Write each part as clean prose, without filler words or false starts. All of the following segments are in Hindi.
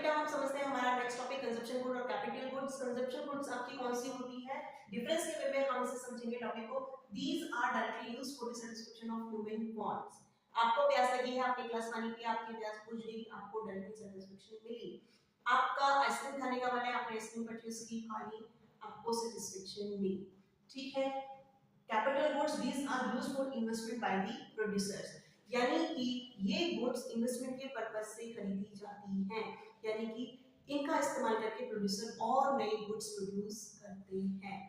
बेटा हम समझते हैं हमारा नेक्स्ट टॉपिक कंजप्शन गुड और कैपिटल गुड्स। कंजप्शन गुड्स आपकी कौन सी होती है, डिफरेंस के वे में हम इसे समझेंगे टॉपिक को। These are directly used for the satisfaction of human wants. आपको प्यास लगी है, आपने ग्लास पानी पिया, आपकी प्यास बुझ गई, आपको डायरेक्टली सैटिस्फैक्शन मिली। आपका आइसक्रीम खाने का मन है, आपने आइसक्रीम परचेज की, खानी, आपको सैटिस्फैक्शन मिली। ठीक है। Capital goods these are used for investment by the producers, यानी कि ये गुड्स इन्वेस्टमेंट के पर्पज से खरीदी जाती हैं, यानी कि इनका इस्तेमाल करके प्रोड्यूसर और नए गुड्स प्रोड्यूस करते हैं।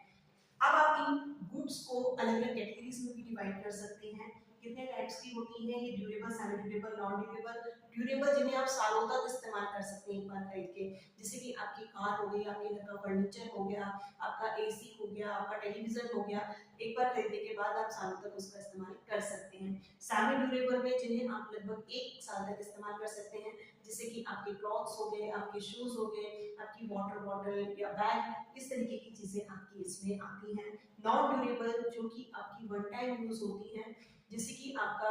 अब आप इन गुड्स को अलग अलग कैटेगरीज में भी डिवाइड कर सकते हैं। कितने टाइप्स की होती है ये, durable, semi durable, non durable. Durable जिन्हें आप सालों तक इस्तेमाल कर सकते हैं एक बार खरीद के, जैसे कि आपकी कार हो गई, आपके घर का फर्नीचर हो गया, आपका एसी हो गया, आपका टेलीविजन हो गया, एक बार खरीदने के बाद आप सालों तक उसका इस्तेमाल कर सकते हैं। सेमी ड्यूरेबल में जिन्हें आप लगभग 1 साल तक इस्तेमाल कर सकते हैं, जैसे कि आपके क्लॉथ्स हो गए, आपके शूज हो गए, आपकी वाटर बॉटल या बैग, इस तरीके की चीजें आपकी इसमें आती हैं। नॉन ड्यूरेबल जो कि आपकी वन टाइम यूज होती हैं, जैसे कि आपका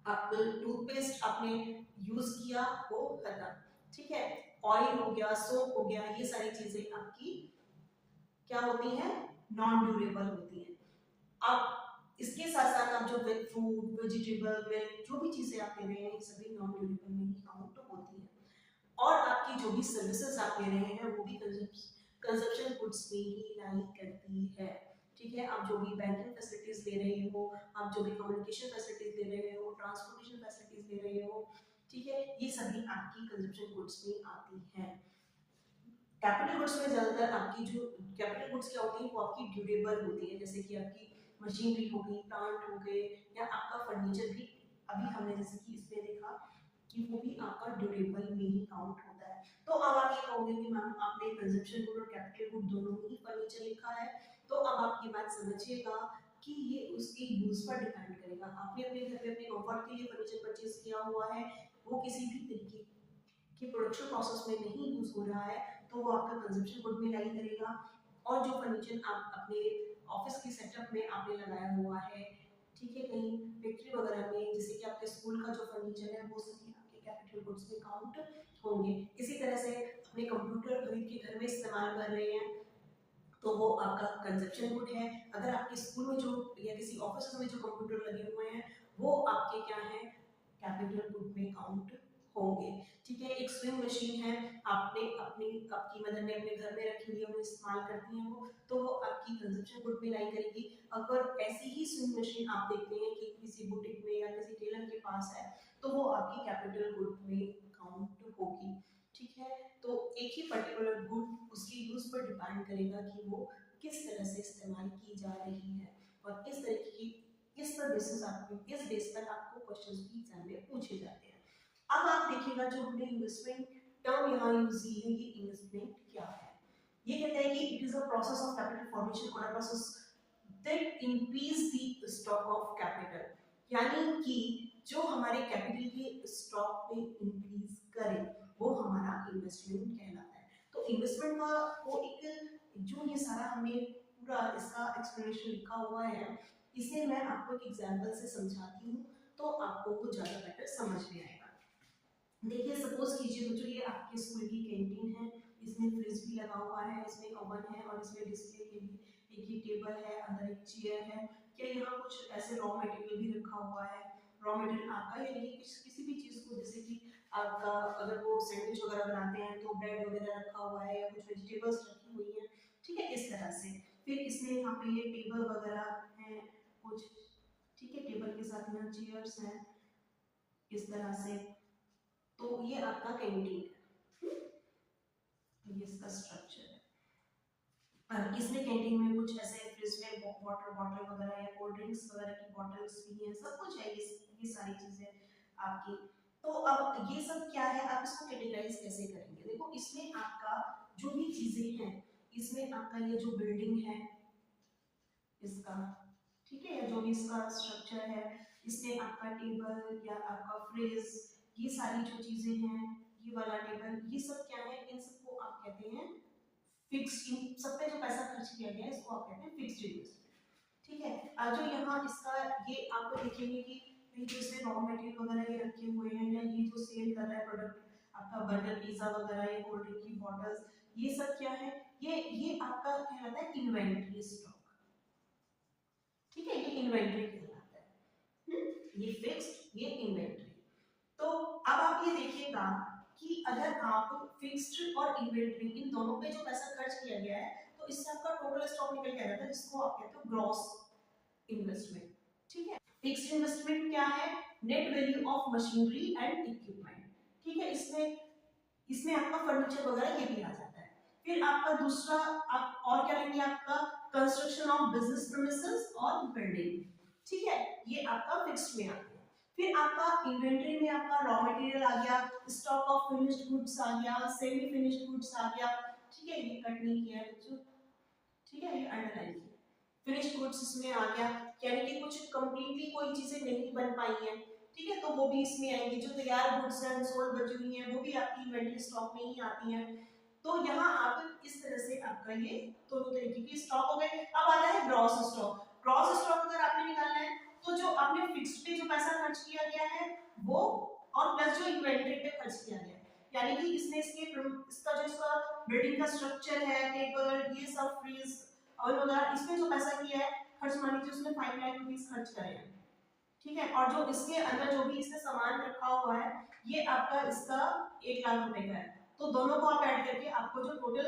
टूथपेस्ट आपने यूज किया वो खत्म, ठीक है, ऑयल हो गया, सोप हो गया, ये सारी चीजें आपकी क्या होती हैं, नॉन ड्यूरेबल होती हैं। अब इसके साथ साथ आप जो फ्रूट, वेजिटेबल, मिल्क, जो भी चीजें आप ले रहे हैं, ये सभी नॉन ड्यूरेबल में ही काउंट होती है। और आपकी जो भी सर्विसेज आप ले रहे हैं वो भी कंजप्शन गुड्स में ही लाई करती है। ठीक है, आप जो भी बैंकिंग फैसिलिटीज ले रहे हो, आप जो भी कम्युनिकेशन फैसिलिटीज ले रहे हो, ट्रांसपोर्टेशन फैसिलिटीज ले रहे हो, ठीक है, ये सभी आपकी कंजप्शन गुड्स में आती हैं। कैपिटल गुड्स में ज्यादातर आपकी जो कैपिटल गुड्स क्या होती है वो आपकी ड्यूरेबल होती है, जैसे कि आपकी मशीनरी हो गई, प्लांट हो गए, या आपका फर्नीचर भी, अभी हमने जैसे कि इसमें देखा कि वो भी आपका ड्यूरेबल में ही काउंट होता है। तो अब आप ये कहोगे कि मैम आपने कंजप्शन गुड और कैपिटल गुड दोनों में ही फर्नीचर लिखा है, तो अब आप ये बात समझिएगा कि ये उसके यूज पर डिपेंड करेगा। आपने अपने घर पे अपने कंफर्ट के लिए फर्नीचर परचेज किया हुआ है, वो किसी भी तरीके की प्रोडक्शन प्रोसेस में नहीं यूज हो रहा है, तो वो आपका कंजप्शन गुड में लाई करेगा। और जो फर्नीचर आप अपने ऑफिस के सेटअप में आपने लगाया हुआ है, ठीक है, कहीं फैक्ट्री वगैरह में, जैसे कि आपके स्कूल का जो फर्नीचर है, वो सभी आपके कैपिटल गुड्स में काउंट होंगे। इसी तरह से अपने कंप्यूटर खरीद के घर में इस्तेमाल कर रहे हैं, तो वो आपका कंजप्शन गुड है। अगर आपके स्कूल में जो या किसी ऑफिस में जो कंप्यूटर लगे हुए हैं, वो आपके क्या है, कैपिटल गुड में काउंट होंगे। ठीक है, एक स्विंग मशीन है, आपने अपनी आपकी मदर ने अपने घर में रखी हुई है, वो इस्तेमाल करती हैं वो, तो वो आपकी कंजप्शन गुड में लाई करेगी। अगर ऐसी ही स्विंग मशीन आप देखते हैं कि किसी बुटीक में या किसी टेलर के पास है, तो वो आपकी कैपिटल गुड में काउंट होगी। ठीक है, तो एक ही पर्टिकुलर गुड उसके यूज पर डिपेंड करेगा कि वो किस तरह से इस्तेमाल की जा रही है, और इस तरीके की इस पर बेसिस आपको इस बेस पर आपको क्वेश्चंस भी एग्जाम में पूछे जाते हैं। अब आप देखिएगा जो हमने इन्वेस्टमेंट टर्म यहाँ यूज की है, ये इन्वेस्टमेंट क्या है। ये कहता है कि it is a process of capital formation और a process that increase the stock of capital, यानी कि जो हमारे कैपिटल के स्टॉक में इंक्रीज करे वो हमारा इन्वेस्टमेंट कहलाता है। तो इन्वेस्टमेंट का वो एक जो ये सारा हमें पूरा इसका एक्सप्लेनेशन लिखा हुआ है, इसे मैं आपको एक एग्जांपल से समझाती हूँ, तो आपको वो ज्यादा बेटर समझ में आएगा। देखिए सपोज कीजिए तो जो ये आपके स्कूल की कैंटीन है, इसमें फ्रिज भी लगा हुआ है, इसमें ओवन है, और इसमें डिस्प्ले के लिए एक ही टेबल है, अंदर एक चेयर है। क्या यहाँ कुछ ऐसे रॉ मटेरियल भी रखा हुआ है? रॉ मटेरियल आपका या ये किसी भी चीज को, जैसे कि आपका अगर वो सैंडविच वगैरह बनाते हैं तो ब्रेड वगैरह रखा हुआ है, या कुछ वेजिटेबल्स रखी हुई है, ठीक है, इस तरह से। फिर इसमें यहाँ पे ये टेबल वगैरह है कुछ, ठीक है, टेबल के साथ यहाँ चेयर्स हैं इस तरह से। तो ये आपका कैंटीन है, ये इसका स्ट्रक्चर है। और इसमें कैंटीन में कुछ ऐसे फ्रिज में वाटर बॉटल वगैरह या कोल्ड ड्रिंक्स वगैरह की बॉटल्स भी हैं, सब कुछ है, ये सारी चीजें आपकी। तो अब ये सब क्या है, आप इसको कैटेगराइज कैसे करेंगे? देखो इसमें आपका जो भी चीजें हैं, इसमें आपका ये जो बिल्डिंग है इसका, ठीक है, या जो भी इसका स्ट्रक्चर है, इसमें आपका टेबल या आपका फ्रिज, ये सारी जो चीजें हैं, ये वाला टेबल, ये सब क्या है, इन सबको आप कहते हैं फिक्स्ड। इन सब पे जो पैसा खर्च किया गया है इसको आप कहते हैं फिक्स्ड इन्वेस्टमेंट। ठीक है, जो यहाँ इसका ये आपको देखेंगे कि ये जो इसमें रॉ मटेरियल वगैरह ये रखे हुए हैं, या ये जो सेल कर रहा है प्रोडक्ट आपका बर्गर पिज्जा वगैरह, ये कोल्ड ड्रिंक की बॉटल्स, ये सब क्या है, ये आपका कहलाता है इन्वेंट्री स्टॉक। ठीक है, ये इन्वेंट्री कहलाता है। ये फिक्स्ड, ये इन्वेंट्री। तो अब आप ये देखिएगा कि अगर आप फिक्स्ड और इन्वेंट्री इन दोनों पे जो पैसा खर्च किया गया है, तो इससे आपका टोटल स्टॉक निकल के आ जाता है, जिसको आप कहते हो ग्रॉस इन्वेस्टमेंट। ठीक है, फिक्स्ड इन्वेस्टमेंट क्या है, net value of machinery and equipment. ठीक है, इसमें आपका फर्नीचर वगैरह ये भी आ जाता है। फिर आपका दूसरा आप और क्या लेंगे, आपका कंस्ट्रक्शन ऑफ बिजनेस प्रीमिसेस और बिल्डिंग। ठीक है, ये आपका फिक्स्ड में आता है। फिर आपका इन्वेंटरी में आपका रॉ मटेरियल आ गया, स्टॉक ऑफ फिनिश्ड गुड्स आ गया, सेमी फिनिश्ड गुड्स आ गया। ठीक है, ये कट नहीं किया है बच्चों, ठीक है, ये अंडरलाइन किया। फिनिश्ड गुड्स इसमें आ गया, यानी कि कुछ कंप्लीटली कोई चीजें नहीं बन पाई हैं, ठीक है, तो वो भी इसमें आएंगी। जो तैयार गुड्स हैं, अनसोल्ड बची हुई हैं, वो भी आपकी इन्वेंटरी स्टॉक में ही आती हैं। तो यहाँ आप इस तरह से आपका ये दोनों तरीके की स्टॉक हो गए। अब आता है ग्रॉस स्टॉक। ग्रॉस स्टॉक अगर आपने निकालना है, तो जो आपने फिक्स्ड पे जो पैसा खर्च किया गया है वो, और प्लस जो इन्वेंटरी पे खर्च किया गया है, यानी कि इसने इसका जो इसका बिल्डिंग का स्ट्रक्चर है, टेबल, ये सब फ्रीज और वगैरह, इसमें जो पैसा किया है खर्च, मान लीजिए उसने 5 लाख रुपीस खर्च करे हैं। ठीक है, और जो इसके अंदर जो भी इसने सामान रखा हुआ है, ये आपका इसका 1 लाख रुपए का है। तो दोनों को आप ऐड करके आपको जो टोटल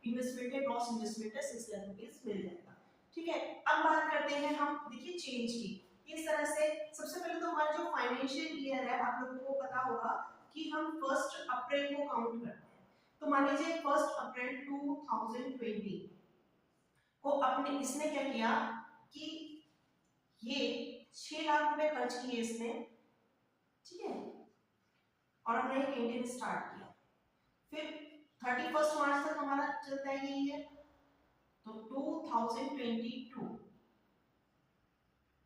इन्वेस्टमेंट है, ग्रॉस इन्वेस्टमेंट है, 6 लाख रुपीस मिल जाएगा। ठीक है, अब बात करते हैं हम, देखिए चेंज की। इस तरह से सबसे पहले तो हमारा जो फाइनेंशियल ईयर है, आप लोगों को पता होगा कि हम 1 अप्रैल को काउंट करते हैं। तो मान लीजिए 1 अप्रैल 2020 को अपने इसने क्या किया कि ये 6 लाख रुपए खर्च किए इसने। ठीक है, और हमने एक कैंटीन स्टार्ट किया। फिर 31 मार्च तक हमारा चलता है यही है, तो 2022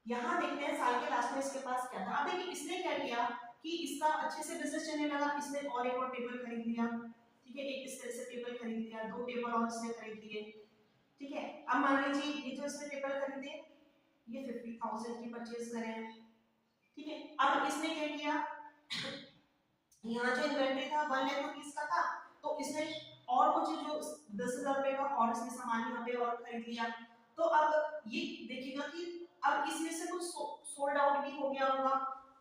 यहां देखते हैं साल के लास्ट में इसके पास क्या था। अब देखिए इसने क्या किया कि इसका अच्छे से बिजनेस चलने लगा, इसने और एक और टेबल खरीद लिया। ठीक है, एक इस तरह से टेबल खरीद लिया, 2 टेबल और इसने खरीद लिए। ठीक है, अब मान लीजिए ये जो इसने टेबल खरीदे, ये 50,000 की परचेज करे हैं। ठीक है, अब इसने क्या किया, यहाँ जो इन्वेंटरी था 1 लाख रुपीस का था, तो इसने और कुछ जो 10,000 रुपए का और इसने सामान यहाँ पे और खरीद लिया। तो अब ये देखिएगा कि अब इसमें से कुछ सोल्ड आउट भी हो गया होगा,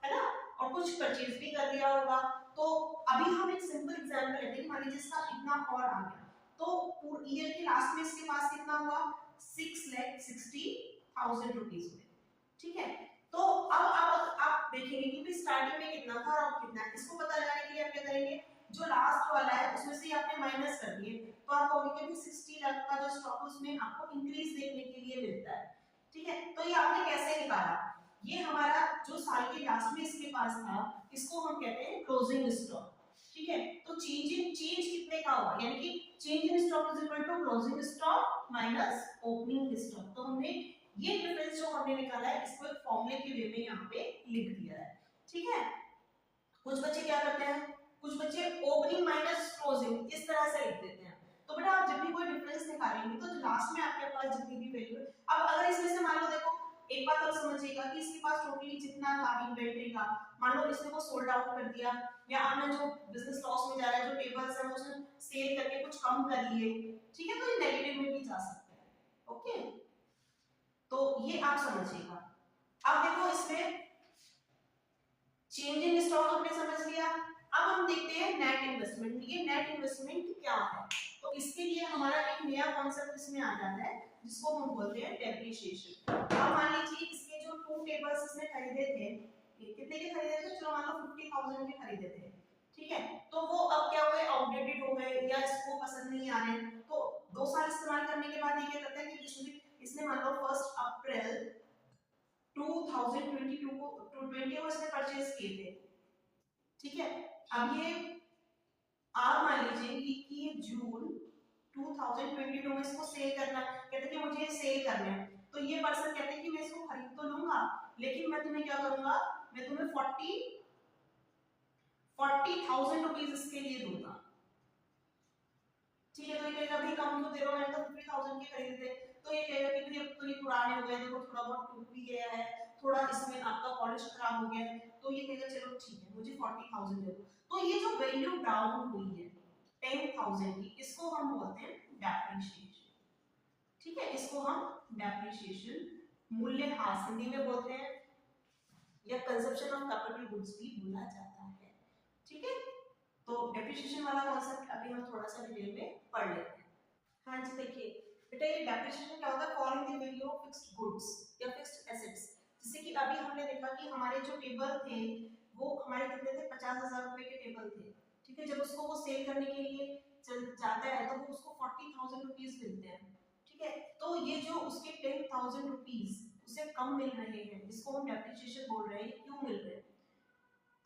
है ना, और कुछ परचेज भी कर लिया होगा। तो अभी हम एक सिंपल एग्जांपल लेते हैं, मान लीजिए इसका इतना और आ गया, तो पूरे ईयर के लास्ट में इसके पास कितना हुआ, 6,60,000 रुपीस हुए। ठीक है, तो अब आप देखेंगे कि स्टार्टिंग में कितना था और कितना है। इसको पता लगाने के लिए आप क्या करेंगे, जो लास्ट वाला है उसमें से आपने माइनस कर दिए, तो आप कहोगे कि 60 लाख का जो स्टॉक उसमें आपको इंक्रीज देखने के लिए मिलता है। ठीक है, तो ये आपने कैसे निकाला, ये हमारा जो साल के लास्ट में इसके पास था, इसको हम कहते हैं क्लोजिंग स्टॉक। ठीक है, तो चेंज कितने का हुआ, यानी कि change in stock is equal to closing stock minus opening stock. तो हमने ये डिफरेंस जो हमने निकाला है, इसको एक फॉर्मूले के वे में यहाँ पे लिख दिया है। ठीक है, कुछ बच्चे क्या करते हैं, कुछ बच्चे ओपनिंग माइनस क्लोजिंग इस तरह से लिख देते हैं। तो बेटा आप जब भी कोई डिफरेंस निकालेंगे तो लास्ट में आपके पास जितनी भी वैल्यू है, अब अगर इसमें से मान लो, देखो एक बात और समझिएगा कि इसके पास टोटली जितना था इन्वेंटरी का, मान लो इसने वो सोल्ड आउट कर दिया, या आपने जो बिजनेस लॉस में जा रहा है, जो टेबल्स है वो उसने सेल करके कुछ कम कर लिए। ठीक है, तो ये नेगेटिव में भी जा सकता है। ओके, तो ये आप समझिएगा। अब देखो इसमें चेंज इन स्टॉक हमने समझ लिया। अब हम देखते हैं नेट इन्वेस्टमेंट। ये नेट इन्वेस्टमेंट क्या है, तो इसके लिए हमारा एक नया कॉन्सेप्ट इसमें आ जाता है, जिसको हम बोलते हैं डेप्रिसिएशन। अब मान लीजिए इसके जो 2 टेबल्स इसने खरीदे थे, कितने के खरीदे थे, चलो मान लो 50,000 के खरीदे थे। ठीक है, तो वो अब क्या हुए, आउटडेटेड हो गए, या इसको पसंद नहीं आ रहे, तो 2 साल इस्तेमाल करने के बाद ये क्या करता है कि इसने मान लो 1 अप्रैल 2022 को 20 को इसने परचेज किए थे। ठीक है, अब ये आप मान लीजिए कि ये जून 2022 में इसको सेल करना, कहते हैं कि मुझे ये सेल करना है, तो ये पर्सन कहते हैं कि मैं इसको खरीद तो लूंगा, लेकिन मैं तुम्हें क्या करूंगा, मैं तुम्हें 40,000 रुपीस इसके लिए दूंगा। ठीक है, तो ये कहेगा भाई कम क्यों दे रहे हो, मैंने तो 50,000 के खरीदे थे। तो ये कहेगा कि भाई अब तो ये पुराने हो गए, देखो थोड़ा बहुत टूट भी गया है, थोड़ा इसमें आपका पॉलिश खराब हो गया है, तो ये कहेगा चलो ठीक है मुझे 40,000 दे दो। तो ये जो वैल्यू डाउन हुई है 10,000 की, इसको हम बोलते हैं डेप्रिसिएशन। ठीक है, इसको हम डेप्रिसिएशन, मूल्यह्रास हिंदी में बोलते हैं, या कंजप्शन ऑफ कैपिटल गुड्स भी बोला जाता है। ठीक है, तो डेप्रिसिएशन वाला कॉन्सेप्ट अभी हम थोड़ा सा डिटेल में पढ़ लेते हैं। हाँ जी, देखिए बेटा, ये डेप्रिसिएशन क्या होता है, following the value of fixed goods या फिक्स्ड एसेट्स। जैसे कि अभी हमने देखा कि हमारे जो टेबल थे वो हमारे कितने थे, 50,000 रुपए के टेबल थे। ठीक है, जब उसको वो सेल करने के लिए चल जाता है तो वो उसको 40,000 रुपीज मिलते हैं। ठीक है, तो ये जो उसके 10,000 रुपीज उसे कम मिल रहे हैं, जिसको हम डेप्रिसिएशन बोल रहे हैं, क्यों मिल रहे हैं?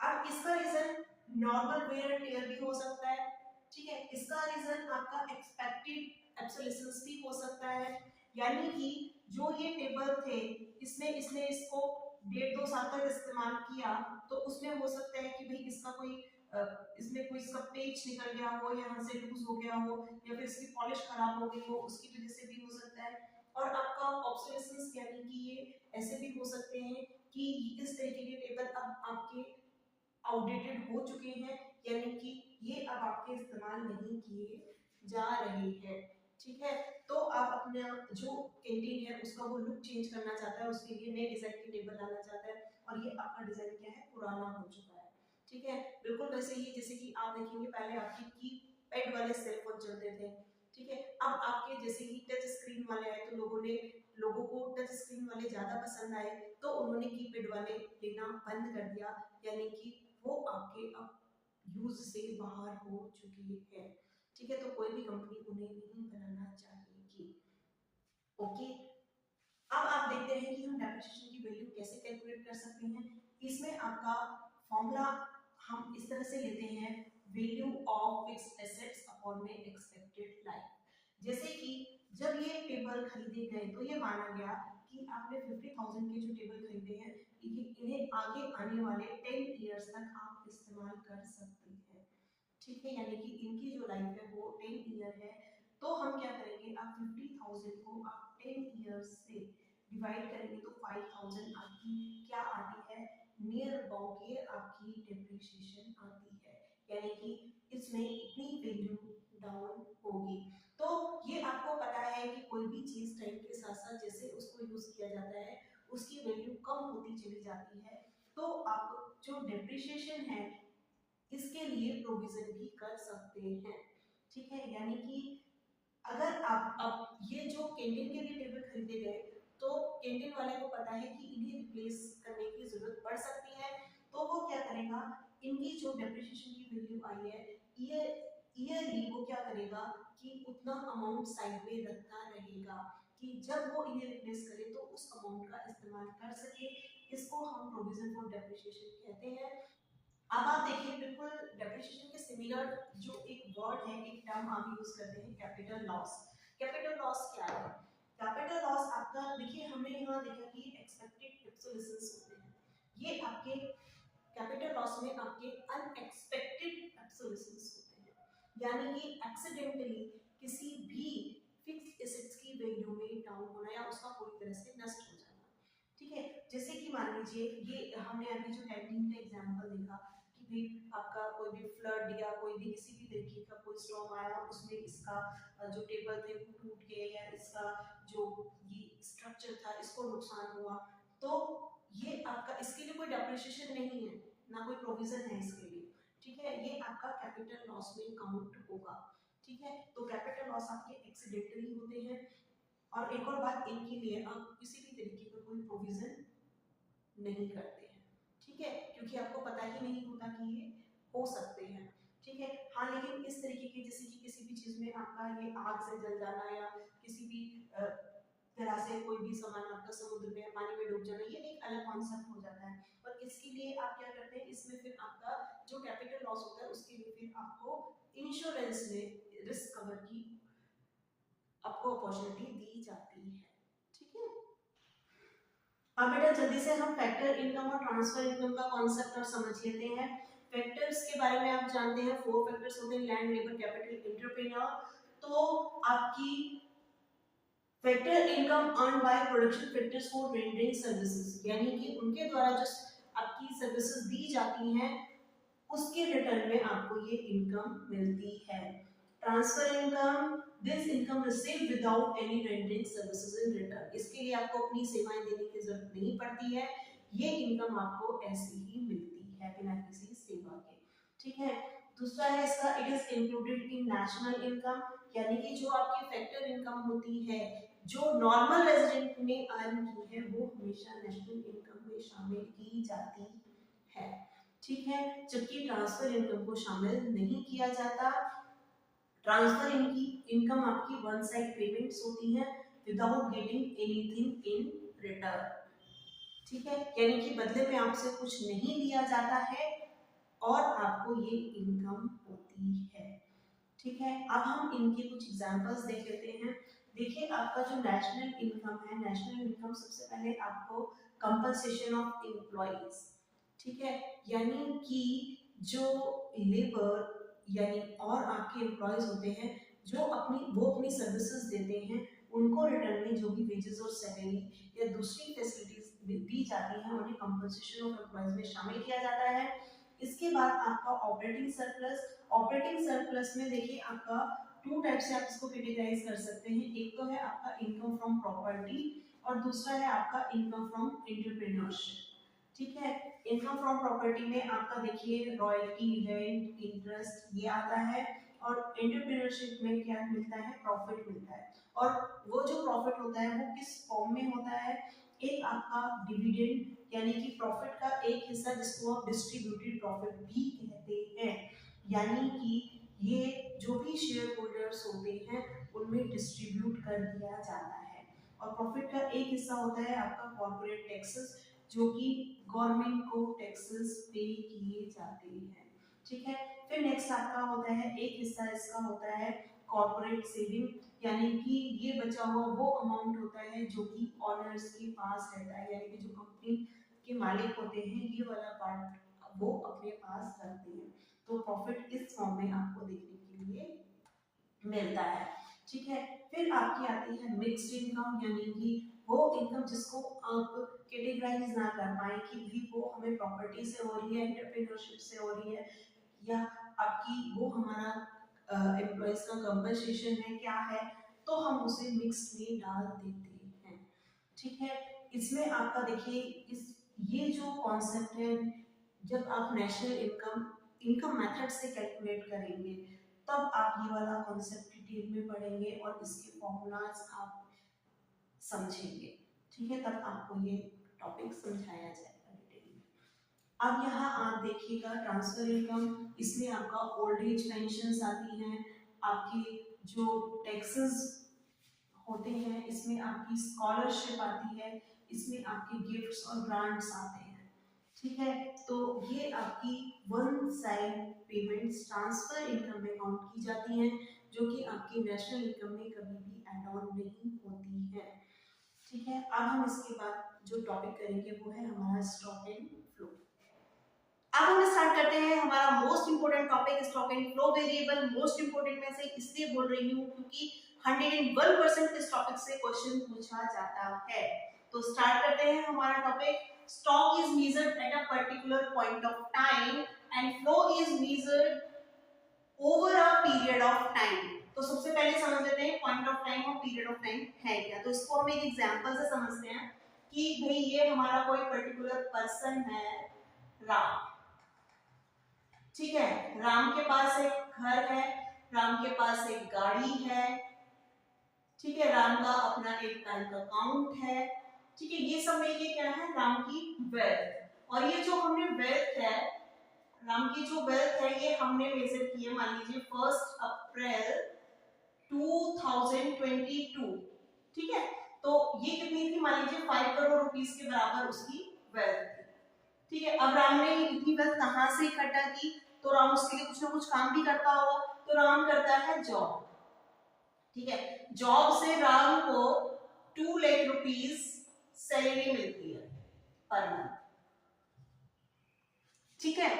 अब इसका reason normal wear and tear भी हो सकता है। ठीक है, इसका रीजन आपका एक्सपेक्टेड ऑब्सोलेसेंस भी हो सकता है, यानी कि जो ये टेबल थे इसमें इसने इसको 1.5-2 साल तक इस्तेमाल किया, तो उसमें हो सकता है कि भाई इसका कोई इसमें कोई इसका पेच निकल गया हो, यहाँ से लूज हो गया हो, या फिर इसकी पॉलिश खराब हो गई हो, उसकी वजह से भी हो सकता है। और आपका ऑब्सोलेसेंस यानी कि ये ऐसे भी हो सकते हैं कि इस तरीके के टेबल अब आपके आउटडेटेड हो चुके हैं, यानी कि ये अब आपके इस्तेमाल नहीं किए जा रहे हैं। ठीक है, तो आप अपना जो कैंटीन है उसका वो लुक चेंज करना चाहता है, उसके लिए नए डिजाइन की टेबल लाना चाहता है, और ये आपका डिजाइन क्या है, पुराना हो चुका है। ठीक है, बिल्कुल वैसे ही जैसे कि आप देखेंगे पहले आपके की पैड वाले सेल फोन चलते थे। ठीक है, अब आपके जैसे कि टच स्क्रीन वाले आए तो लोगों को टच स्क्रीन वाले ज्यादा पसंद आए, तो उन्होंने कीपैड वाले लेना बंद कर दिया, यानी कि वो आपके अब यूज से बाहर हो चुके हैं। ठीक है, तो कोई भी कंपनी उन्हें नहीं बनाना चाहेगी। ओके, अब आप देखते हैं कि हम डेप्रिसिएशन की वैल्यू कैसे कैलकुलेट कर सकते हैं। इसमें आपका फॉर्मूला हम इस तरह से लेते हैं, value of fixed assets upon में एक्सपेक्टेड लाइफ। जैसे कि जब ये टेबल खरीदे गए तो ये माना गया कि आपने 50,000 के जो टेबल खरीदे हैं, इन्हें आगे आने वाले 10 इयर्स तक आप इस्तेमाल कर सकते हैं। ठीक है, यानी कि इनकी जो लाइफ है वो 10 ईयर है। तो हम क्या करेंगे, आप 50,000 को आप 10 ईयर्स से डिवाइड करेंगे तो 5,000 आपकी क्या आती है, नियर अबाउट ये आपकी डेप्रिसिएशन आती है, यानी कि इसमें इतनी वैल्यू डाउन होगी। तो ये आपको पता है कि कोई भी चीज टाइम के साथ साथ जैसे उसको यूज किया जाता है उसकी वैल्यू कम होती चली जाती है। तो आप जो डेप्रिसिएशन है इसके लिए प्रोविजन भी कर सकते हैं। ठीक है, यानी कि अगर आप अब ये जो कैंटीन के लिए टेबल खरीदे गए, तो कैंटीन वाले को पता है कि इन्हें रिप्लेस करने की जरूरत पड़ सकती है, तो वो क्या करेगा, इनकी जो डेप्रिसिएशन की वैल्यू आई है ईयरली वो क्या करेगा कि उतना अमाउंट साइड में रखता रहेगा, कि जब वो इन्हें रिप्लेस करे तो उस अमाउंट का इस्तेमाल कर सके। इसको हम प्रोविजन फॉर डेप्रिसिएशन कहते हैं। अब आप देखिए बिल्कुल डेप्रिसिएशन के सिमिलर जो एक वर्ड है, एक टर्म आप यूज करते हैं, कैपिटल लॉस। कैपिटल लॉस क्या है? कैपिटल लॉस आपका देखिए, हमने यहाँ देखा कि एक्सपेक्टेड ऑब्सोलेसेंस होते हैं, ये आपके कैपिटल लॉस में आपके अनएक्सपेक्टेड ऑब्सोलेसेंस होते हैं, यानी कि एक्सीडेंटली किसी भी फिक्स्ड एसेट्स की वैल्यू में डाउन होना या उसका पूरी तरह से नष्ट हो जाना। ठीक है, जैसे कि मान लीजिए ये हमने अभी जो कैंटीन का एग्जांपल देखा कि भाई आपका कोई भी फ्लड या कोई भी किसी भी तरीके का कोई स्टॉर्म आया, उसमें इसका जो टेबल थे वो टूट गए, या इसका जो ये स्ट्रक्चर था इसको नुकसान हुआ, तो ये आपका इसके लिए कोई डेप्रिसिएशन नहीं है, ना कोई प्रोविजन है इसके लिए। ठीक है, ये आपका कैपिटल लॉस में काउंट होगा। ठीक है, तो कैपिटल लॉस आपके एक्सीडेंटली होते हैं। और एक और बात, इनके लिए आप किसी भी तरीके का कोई प्रोविजन नहीं करते हैं। ठीक है, क्योंकि आपको पता ही नहीं होता कि ये हो सकते हैं। ठीक है, हाँ, लेकिन इस तरीके की जैसे कि किसी भी चीज में आपका ये आग से जल जाना, या किसी भी तरह से कोई भी सामान आपका समुद्र में पानी में डूब जाना, ये एक अलग कॉन्सेप्ट हो जाता है। और इसके लिए आप क्या करते हैं, इसमें फिर आपका जो कैपिटल लॉस होता है उसके लिए फिर आपको इंश्योरेंस में रिस्क कवर की आपको अपॉर्चुनिटी दी जाती है। ठीक है, अब बेटा जल्दी से हम फैक्टर इनकम और ट्रांसफर इनकम का कॉन्सेप्ट और समझ लेते हैं। फैक्टर्स के बारे में आप जानते हैं, 4 फैक्टर्स होते हैं, लैंड, लेबर, कैपिटल, एंटरप्रेन्योर। तो आपकी factor income earn by production factors for rendering services, यानी कि उनके द्वारा जो आपकी सर्विसेज दी जाती हैं उसके रिटर्न में आपको ये इनकम मिलती है। Transfer income, this income receive without any renting services in return, इसके लिए आपको अपनी सेवाएं देने की जरूरत नहीं पड़ती है, ये इनकम आपको ऐसी ही मिलती है बिना किसी सेवा के। ठीक है, दूसरा है इसका, it is included in national income, यानी कि जो आपकी फैक्टर इनकम होती है जो नॉर्मल रेजिडेंट ने अर्न की है वो हमेशा नेशनल इनकम में शामिल की जाती है। ठीक है, जबकि ट्रांसफर इनकम को शामिल नहीं किया जाता। ट्रांसफर इनकम आपकी वन साइड पेमेंट्स होती है without getting anything in return. ठीक है, यानी कि बदले में आपसे कुछ नहीं लिया जाता है और आपको ये इनकम होती है। ठीक है, अब हम इनके कुछ एग्जांपल्स देख लेते हैं। देखिए आपका जो नेशनल इनकम है, नेशनल इनकम सबसे पहले आपको कंपनसेशन ऑफ एम्प्लॉइज, ठीक है, यानी कि जो लेबर यानी और आपके एम्प्लॉयज होते हैं जो अपनी सर्विसेज देते हैं उनको रिटर्न में जो भी वेजेस और सैलरी या दूसरी फैसिलिटीज दी जाती हैं उन्हें कंपनसेशन ऑफ एम्प्लॉयज में शामिल किया जाता है। इसके बाद आपका ऑपरेटिंग सरप्लस, ऑपरेटिंग सरप्लस में देखिए आपका टू टाइप से आप इसको कैटेगराइज कर सकते हैं, एक तो है आपका इनकम फ्रॉम प्रॉपर्टी और दूसरा है आपका इनकम फ्रॉम एंटरप्रेन्योरशिप। ठीक है, इनकम फ्रॉम प्रॉपर्टी में आपका देखिए रॉयल्टी, रेंट, इंटरेस्ट ये आता है और एंटरप्रेन्योरशिप में क्या मिलता है, प्रॉफिट मिलता है। और वो जो प्रॉफिट होता है वो किस फॉर्म में होता है, एक आपका डिविडेंड यानी कि प्रॉफिट का एक हिस्सा जिसको आप डिस्ट्रीब्यूटेड प्रॉफिट भी कहते हैं, यानी कि ये जो भी शेयर होल्डर्स होते हैं उनमें डिस्ट्रीब्यूट कर दिया जाता है। और प्रॉफिट का एक हिस्सा होता है आपका कॉर्पोरेट टैक्सेस जो कि गवर्नमेंट को टैक्सेस पे किए जाते हैं। ठीक है, फिर नेक्स्ट आपका होता है एक हिस्सा इसका होता है कॉर्पोरेट सेविंग, यानी कि ये बचा हुआ वो अमाउंट होता है जो कि ऑनर्स के पास रहता है, यानी कि जो कंपनी के मालिक होते हैं ये वाला पार्ट वो अपने पास रखते हैं। तो प्रॉफिट इस फॉर्म में आपको देखने के लिए मिलता है। ठीक है, फिर आपकी आती है मिक्स्ड इनकम, यानी कि वो इनकम जिसको आप कैटेगराइज ना कर पाए कि भी वो हमें प्रॉपर्टी से हो रही है, एंटरप्रेन्योरशिप से हो रही है या आपकी वो हमारा एम्प्लॉइज का कंपनसेशन है क्या है, तो हम उसे मिक्स में डाल देते हैं। ठीक है, इसमें आपका देखिए इस ये जो कॉन्सेप्ट है जब आप नेशनल इनकम मेथड से कैलकुलेट करेंगे तब आप ये वाला कॉन्सेप्ट डिटेल में पढ़ेंगे और इसके फॉर्मूलाज आप समझेंगे। ठीक है, तब आपको ये टॉपिक समझाया जाएगा डिटेल में। अब यहाँ आप देखिएगा ट्रांसफर इनकम, इसमें आपका ओल्ड एज पेंशन आती हैं, आपकी जो टैक्सेस होते हैं, इसमें आपकी स्कॉलरशिप आती है, इसमें आपके गिफ्ट्स और ग्रांट्स आते हैं। ठीक है, तो ये आपकी one side payments transfer income में काउंट की जाती हैं जो कि आपकी नेशनल इनकम में कभी भी ऐड ऑन नहीं होती है। ठीक है, अब हम इसके बाद जो टॉपिक करेंगे वो है हमारा स्टॉक एंड फ्लो। अब हम स्टार्ट करते हैं हमारा most important topic stock and flow variable. Most important में से इसलिए बोल रही हूँ क्योंकि 101% इस टॉपिक से क्वेश्चन पूछा जाता है। तो स्टार्ट करते हैं हमारा topic. Stock is measured at a particular point of time and flow is measured over a period of time। तो सबसे पहले समझ लेते हैं पॉइंट ऑफ टाइम और पीरियड ऑफ टाइम है क्या। तो इसको हम एक एग्जांपल से समझते हैं कि भाई ये हमारा कोई पर्टिकुलर पर्सन है राम। ठीक है, राम के पास एक घर है, राम के पास एक गाड़ी है, ठीक है, राम का अपना एक बैंक अकाउंट है। ठीक है, ये सब मिलके क्या है, राम की वेल्थ। और ये जो हमने वेल्थ है, राम की जो वेल्थ है ये हमने मेजर की है, मान लीजिए 1 अप्रैल 2022। ठीक है, तो ये कितनी थी, मान लीजिए 5 करोड़ रुपीस के बराबर उसकी वेल्थ थी। ठीक है, अब राम ने इतनी वेल्थ कहां से इकट्ठा की, तो राम उसके लिए कुछ ना कुछ काम भी करता होगा, तो राम करता है जॉब। ठीक है, जॉब से राम को 2 लाख रुपीस सैलरी मिलती है पर मंथ। ठीक है,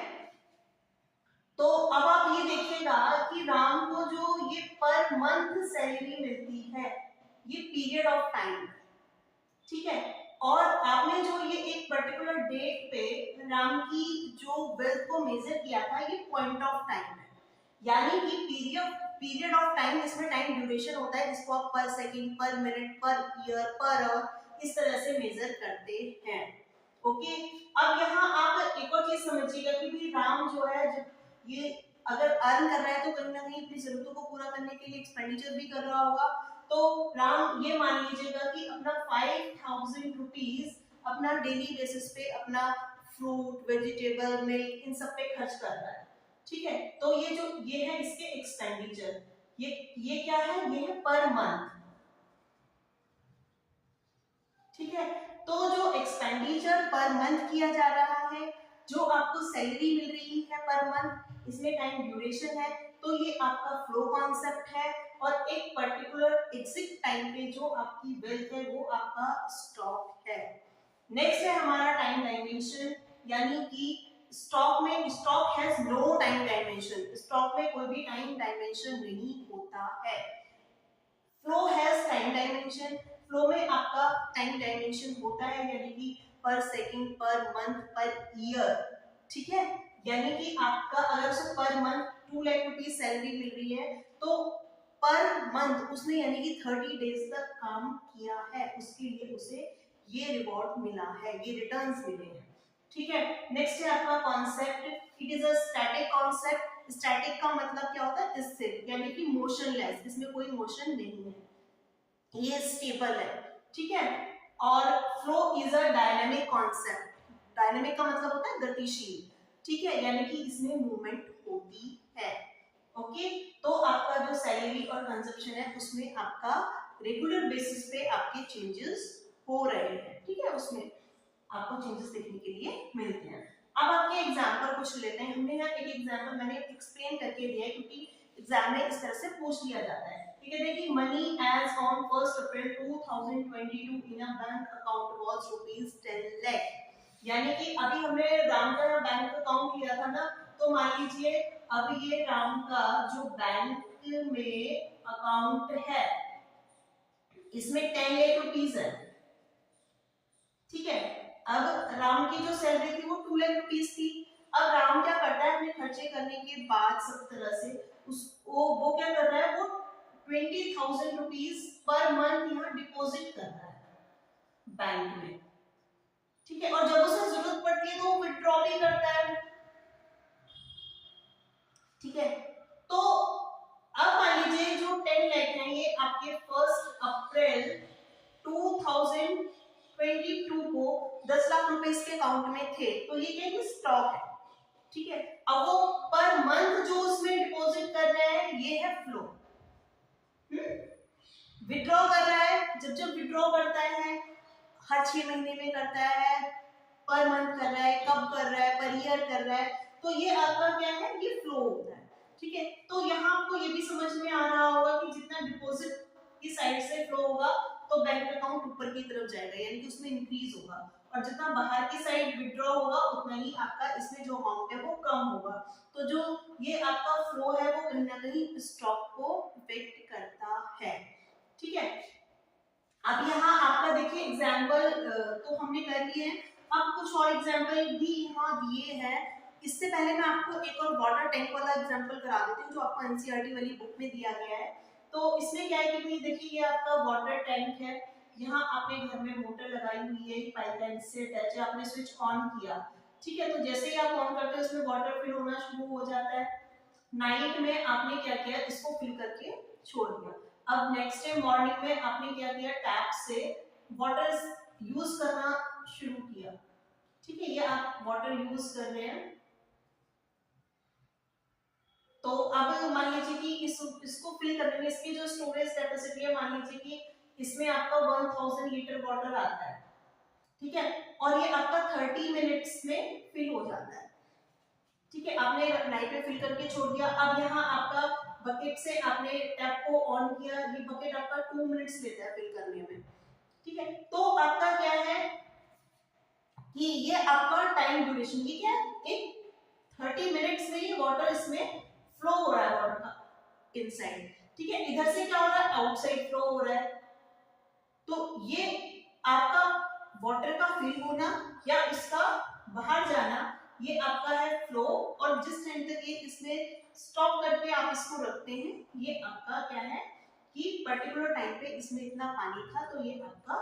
तो अब आप ये देखिएगा कि राम को जो ये पर मंथ सैलरी मिलती है ये पीरियड ऑफ टाइम। ठीक है, और आपने जो ये एक पर्टिकुलर डेट पे राम की जो वेल्थ को मेजर किया था, ये पॉइंट ऑफ टाइम है, यानी कि पीरियड ऑफ टाइम, इसमें टाइम ड्यूरेशन होता है जिसको आप पर सेकंड, पर minute, per year, per hour इस तरह से मेजर करते हैं। ओके, अब यहाँ आप एक और चीज समझिएगा कि भी राम जो है, जब ये अगर अर्न कर रहा है तो कहीं ना कहीं अपनी जरूरतों को पूरा करने के लिए एक्सपेंडिचर भी कर रहा होगा। तो राम ये मान लीजिएगा कि अपना 5000 रुपीज अपना डेली बेसिस पे अपना फ्रूट, वेजिटेबल, मिल्क इन सब पे खर्च कर रहा है। ठीक है, तो ये है इसके एक्सपेंडिचर। ये क्या है, ये है पर मंथ। ठीक है, तो जो एक्सपेंडिचर पर मंथ किया जा रहा है, जो आपको सैलरी मिल रही है पर मंथ, इसमें टाइम ड्यूरेशन है, तो ये आपका फ्लो कॉन्सेप्ट है। और एक पर्टिकुलर एग्जिट टाइम पे जो आपकी वेल्थ है वो आपका स्टॉक है। नेक्स्ट है हमारा टाइम डायमेंशन, यानी कि stock has no time dimension, stock में कोई भी टाइम डायमेंशन नहीं होता है। Flow has time dimension, flow में आपका टाइम डायमेंशन होता है, यानी कि पर second, per month, per year. ठीक है, यानी कि आपका अगर से per month 2 lakh rupees salary मिल रही है, तो पर मंथ उसने यानी कि 30 डेज तक काम किया है, उसके लिए उसे ये रिवॉर्ड मिला है, ये रिटर्न्स मिले हैं। ठीक है, नेक्स्ट है आपका concept, it is a static concept. Static का मतलब क्या होता है, स्थिर, यानी कि मोशनलेस, इसमें कोई मोशन नहीं है, ये स्टेबल है। ठीक है, और flow is a dynamic concept. Dynamic का मतलब होता है गतिशील। ठीक है, यानी कि इसमें मूवमेंट होती है। ओके, तो आपका जो सैलरी और कंजप्शन है उसमें आपका रेगुलर बेसिस पे आपके चेंजेस हो रहे हैं। ठीक है, उसमें आपको चेंजेस देखने के लिए मिलते हैं। अब आपके एग्जांपल कुछ लेते हैं। हमने यहाँ एक एग्जांपल मैंने एक्सप्लेन करके दिया है, क्योंकि एग्जाम में इस तरह से पूछ लिया जाता है। ठीक है, देखिए, money as on 1 April 2022 in a bank account was ₹10 lakh. यानी कि अभी हमने राम का बैंक अकाउंट लिया था ना, तो मान लीजिए अब ये राम का जो बैंक में अकाउंट है, इसमें 10 लाख रुपीस है। ठीक है, अब राम की जो सैलरी थी वो 2 लाख रुपीस थी। अब राम क्या करता है, अपने खर्चे करने के बाद सब तरह से उसको वो क्या कर रहा है, वो 20,000 रुपीस पर मंथ यहाँ डिपॉजिट कर रहा है बैंक में। ठीक है, और जब उसे जरूरत पड़ती है तो वो विथड्रॉ भी करता है। ठीक है, तो अब मान लीजिए जो 10 लाख है ये आपके 1 अप्रैल 2022 को 10 लाख रुपए इसके अकाउंट में थे, तो ये क्या है, स्टॉक है। ठीक है, अब वो पर मंथ जो उसमें डिपॉजिट कर रहे हैं ये है फ्लो। विड्रॉ कर रहा है, जब विड्रॉ करता है हर 6 महीने में करता है, पर मंथ कर रहा है, कब कर रहा है, पर ईयर कर रहा है, तो ये आपका क्या है, ये फ्लो होता है। ठीक है, तो यहाँ आपको ये भी समझ में आ रहा होगा कि जितना डिपॉजिट की साइड से फ्लो होगा तो बैंक अकाउंट ऊपर की तरफ जाएगा, यानी कि उसमें इंक्रीज होगा, और जितना बाहर की साइड विड्रॉ होगा उतना ही आपका इसमें जो अमाउंट है वो कम होगा। तो जो ये आपका फ्लो है वो कहीं ना कहीं स्टॉक को इफेक्ट करता है। ठीक है, अब यहाँ आपका देखिए एग्जाम्पल तो हमने कर लिए हैं, अब कुछ और एग्जाम्पल भी यहाँ दिए हैं। इससे पहले मैं आपको एक और वाटर टैंक वाला एग्जाम्पल करा देती हूँ जो आपको एनसीईआरटी वाली बुक में दिया गया है। तो इसमें क्या है कि देखिए ये आपका वाटर टैंक है, यहाँ आपने घर में मोटर लगाई हुई है, पाइपलाइन से अटैच है, आपने स्विच ऑन किया। ठीक है, तो जैसे ही आप ऑन करते हो इसमें वाटर फिल होना शुरू हो जाता है। नाइट में आपने क्या किया, इसको फिल करके छोड़ दिया। अब नेक्स्ट डे मॉर्निंग में आपने क्या किया, टैप से वाटर यूज करना शुरू किया। ठीक है, ये आप वाटर यूज कर रहे हैं। तो अब मान लीजिए कि इसको फिल करने में इसकी जो स्टोरेज कैपेसिटी है, मान लीजिए कि इसमें आपका 1000 लीटर वाटर आता है। ठीक है, और ये आपका 30 मिनट्स में फिल हो जाता है। ठीक है, आपने नाइट में फिल करके छोड़ दिया। अब यहाँ आपका बकेट से आपने टैप को ऑन किया, ये बकेट आपका 2 मिनट्स लेता है फिल करने में। ठीक है, तो आपका क्या है कि ये आपका टाइम ड्यूरेशन, ये क्या है, एक 30 मिनट्स में ये वाटर इसमें फ्लो हो रहा है, वाटर का इनसाइड। ठीक है, इधर से क्या हो रहा है, आउटसाइड फ्लो हो रहा है। तो ये आपका वाटर का फिल होना या इसका बाहर जाना, ये आपका है फ्लो। और जिस टाइम तक ये इसमें स्टॉप करके आप इसको रखते हैं, ये आपका क्या है कि पर्टिकुलर टाइम पे इसमें इतना पानी था, तो ये आपका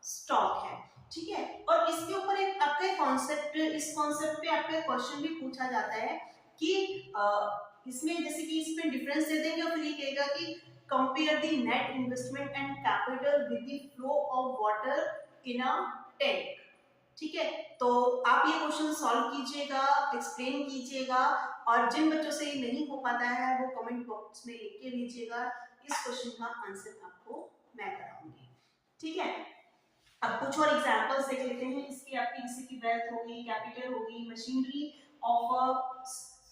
स्टॉक है। ठीक है, और इसके ऊपर एक आपका कॉन्सेप्ट, इस कॉन्सेप्ट पे आपका क्वेश्चन भी पूछा जाता है कि इसमें जैसे कि इसमें डिफरेंस दे देंगे और फिर ये कहेगा कि compare the net investment and capital with the flow of water in a tank. ठीक है, तो आप ये क्वेश्चन सॉल्व कीजिएगा, एक्सप्लेन कीजिएगा, और जिन बच्चों से ये नहीं हो पाता है वो कमेंट बॉक्स में लिख के भेजिएगा। इस क्वेश्चन का आंसर आपको मैं कराऊंगी। ठीक है, अब कुछ और एग्जांपल्स देख लेते हैं इसकी। आपकी जैसे कि वेल्थ होगी, कैपिटल होगी, machinery of a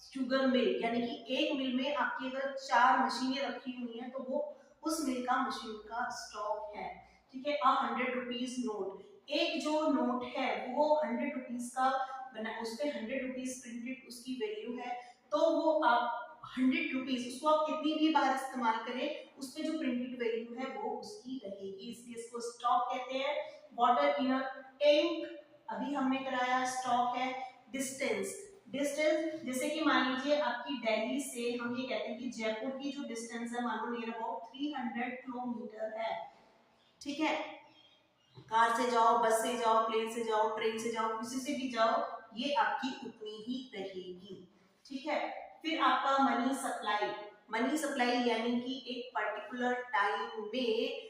sugar mill, यानी कि एक मिल में आपकी अगर 4 मशीनें रखी हुई हैं तो वो उस मिल का मशीन का स्टॉक है। ठीक है, 100 रुपीज नोट, एक जो नोट है वो 100 रुपीज का बना, उस पे 100 रुपीज प्रिंटेड उसकी वैल्यू है, तो वो आप 100 रुपीज उसको आप कितनी भी बार इस्तेमाल करें, उस पे जो प्रिंटेड वैल्यू है वो उसकी रहेगी, इसलिए इसको स्टॉक कहते हैं। वाटर इन अ टैंक अभी हमने कराया, स्टॉक है। डिस्टेंस, डिस्टेंस जैसे कि मान लीजिए आपकी दिल्ली से हम ये कहते हैं कि जयपुर की जो डिस्टेंस है मान लो नियर अबाउट 300 किलोमीटर है। ठीक है, कार से जाओ, बस से जाओ, प्लेन से जाओ, ट्रेन से जाओ, किसी से भी जाओ, ये आपकी उतनी ही रहेगी। ठीक है, फिर आपका मनी सप्लाई, मनी सप्लाई यानी कि एक पर्टिकुलर टाइम में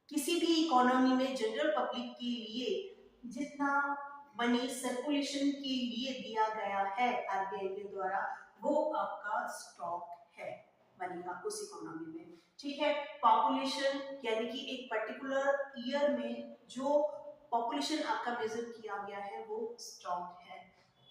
किसी भी इकोनॉमी में जनरल पब्लिक के लिए जितना मनी सर्कुलेशन के लिए दिया गया है आरबीआई के द्वारा, वो आपका स्टॉक है मनी का उस इकोनॉमी में। ठीक है, पॉपुलेशन यानी कि एक पर्टिकुलर ईयर में जो पॉपुलेशन आपका मेजर किया गया है वो स्टॉक है।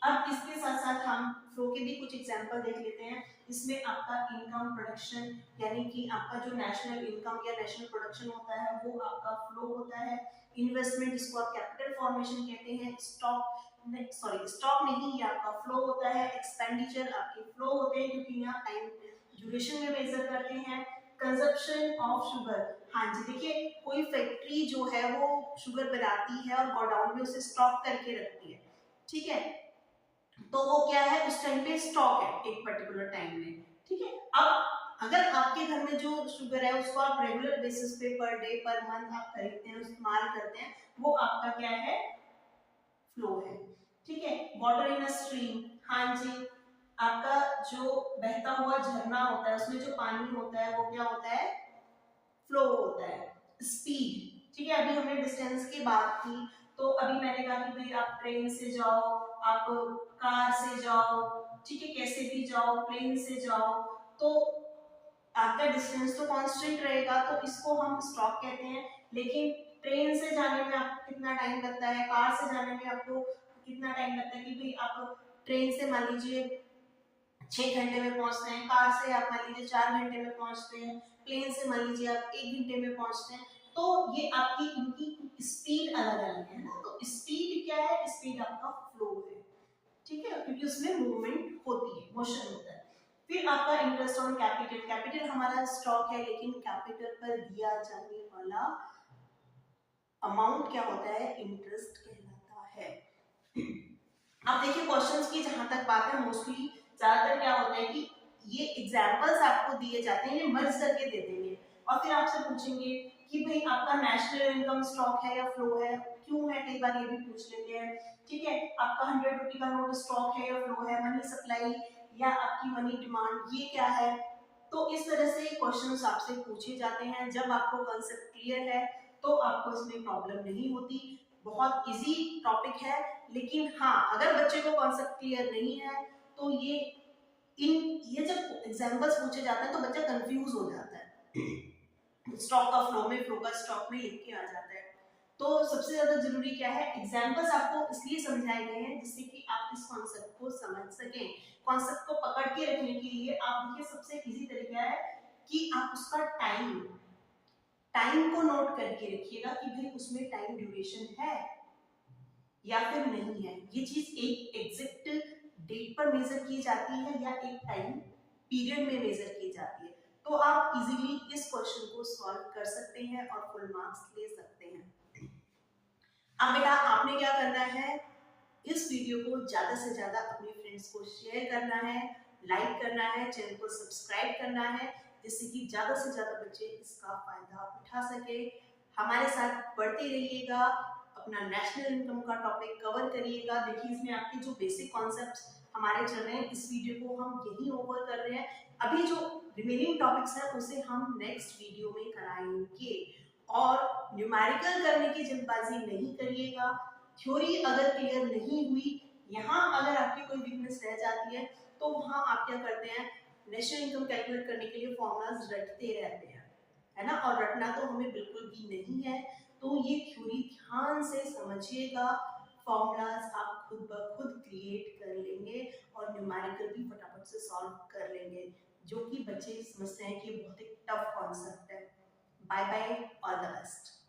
अब इसके साथ साथ हम फ्लो के भी कुछ एग्जांपल देख लेते हैं। इसमें आपका इनकम प्रोडक्शन यानी कि आपका जो नेशनल इनकम या नेशनल प्रोडक्शन होता है वो आपका फ्लो होता है। इन्वेस्टमेंट जिसको आप कैपिटल फॉर्मेशन कहते हैं, स्टॉक नहीं, ये आपका फ्लो होता है। एक्सपेंडिचर आपके फ्लो होते हैं क्योंकि यहाँ टाइम ड्यूरेशन में मेजर करते हैं। कंजप्शन ऑफ शुगर, हाँ जी देखिए कोई फैक्ट्री जो है वो शुगर बनाती है और गोडाउन में उसे स्टॉक करके रखती है। ठीक है, तो वो क्या है उस टाइम पे स्टॉक है एक पर्टिकुलर टाइम में। ठीक है, अब अगर आपके घर में जो शुगर है उसको आप रेगुलर बेसिस पे पर डे पर मंथ आप खरीदते हैं, इस्तेमाल करते हैं, वो आपका क्या है फ्लो है। ठीक है, वाटर इन अ स्ट्रीम, हाँ जी आपका जो बहता हुआ झरना होता है उसमें जो पानी होता है वो क्या होता है फ्लो होता है। स्पीड, ठीक है अभी हमने डिस्टेंस की बात की, तो अभी मैंने कहा कि भाई आप ट्रेन से जाओ, आप कार से जाओ, ठीक है कैसे भी जाओ, प्लेन से जाओ, तो आपका डिस्टेंस तो कांस्टेंट रहेगा, तो इसको हम स्टॉप कहते हैं। लेकिन ट्रेन से जाने में आपको कितना टाइम लगता है, कार से जाने में आपको कितना टाइम लगता है, कि भाई आप ट्रेन से मान लीजिए 6 घंटे में पहुंचते हैं, कार से आप मान लीजिए 4 घंटे में पहुंचते हैं, प्लेन से मान लीजिए आप 1 घंटे में पहुंचते हैं। तो ये आपकी इनकी स्पीड अलग अलग है ना, तो स्पीड क्या है, स्पीड आपका फ्लो है। ठीक है, क्योंकि उसमें मूवमेंट होती है, मोशन होता है। फिर आपका इंटरेस्ट ऑन कैपिटल, कैपिटल हमारा स्टॉक है, लेकिन कैपिटल पर दिया जाने वाला अमाउंट क्या होता है, इंटरेस्ट कहलाता है। अब देखिए क्वेश्चंस की जहां तक बात है, मोस्टली ज्यादातर क्या होता है कि ये एग्जांपल्स आपको दिए जाते हैं, ये मर्ज करके दे देंगे और फिर आपसे पूछेंगे कि भाई आपका नेशनल इनकम स्टॉक है या फ्लो है, क्यों है, कई बार ये भी पूछ लेते हैं। ठीक है, आपका 100 रुपए का नोट स्टॉक है या फ्लो है, मनी सप्लाई या आपकी मनी डिमांड, ये क्या है। तो इस तरह से क्वेश्चंस आपसे पूछे जाते हैं। जब आपको कांसेप्ट क्लियर है तो आपको इसमें प्रॉब्लम नहीं होती, बहुत इजी टॉपिक है। लेकिन हाँ अगर बच्चे को कॉन्सेप्ट क्लियर नहीं है तो ये जब एग्जांपल्स पूछे जाते हैं तो बच्चा कंफ्यूज हो जाता है, स्टॉक का फ्लो में, फ्लो का स्टॉक में लिख के आ जाता है। तो सबसे ज्यादा जरूरी क्या है, एग्जांपल्स आपको इसलिए समझाए गए हैं जिससे कि आप इस कॉन्सेप्ट को समझ सकें। कॉन्सेप्ट को पकड़ के रखने के लिए आप देखिए सबसे इजी तरीका है कि आप उसका टाइम को नोट करके रखिएगा कि भाई उसमें टाइम ड्यूरेशन है या फिर नहीं है। ये चीज एक एग्जैक्ट डेट पर मेजर की जाती है या एक टाइम पीरियड में मेजर की जाती है। तो आप इजीली इस क्वेश्चन को सॉल्व कर सकते हैं और फुल मार्क्स ले सकते हैं। अब बेटा आपने क्या करना है, इस वीडियो को ज्यादा से ज्यादा अपने फ्रेंड्स को शेयर करना है, लाइक करना है, चैनल को सब्सक्राइब करना है, जिससे कि ज्यादा से ज्यादा बच्चे इसका फायदा उठा सके। हमारे साथ पढ़ते रहिएगा, अपना नेशनल इनकम का टॉपिक कवर करिएगा। देखिए इसमें आपके जो बेसिक कॉन्सेप्ट्स हमारे चल रहे हैं, इस वीडियो को हम यही ओवर कर रहे हैं। अभी जो रिमेनिंग टॉपिक्स हैं उसे हम नेक्स्ट वीडियो में कराएंगे। और न्यूमेरिकल करने की जल्दबाजी नहीं करिएगा। थ्योरी अगर क्लियर नहीं हुई, यहाँ अगर आपकी कोई वीकनेस रह जाती है, तो वहाँ आप क्या करते हैं, नेशनल इनकम कैलकुलेट करने के लिए फॉर्मूलाज रटते रहते हैं, है ना। और रटना तो हमें बिल्कुल भी नहीं है। तो ये थ्योरी ध्यान से समझिएगा, फॉर्मूलाज आप खुद ब खुद क्रिएट कर लेंगे और न्यूमेरिकल भी फटाफट से सॉल्व कर लेंगे, जो कि बच्चे समझते हैं कि बहुत ही टफ कॉन्सेप्ट है। Bye bye, all the best.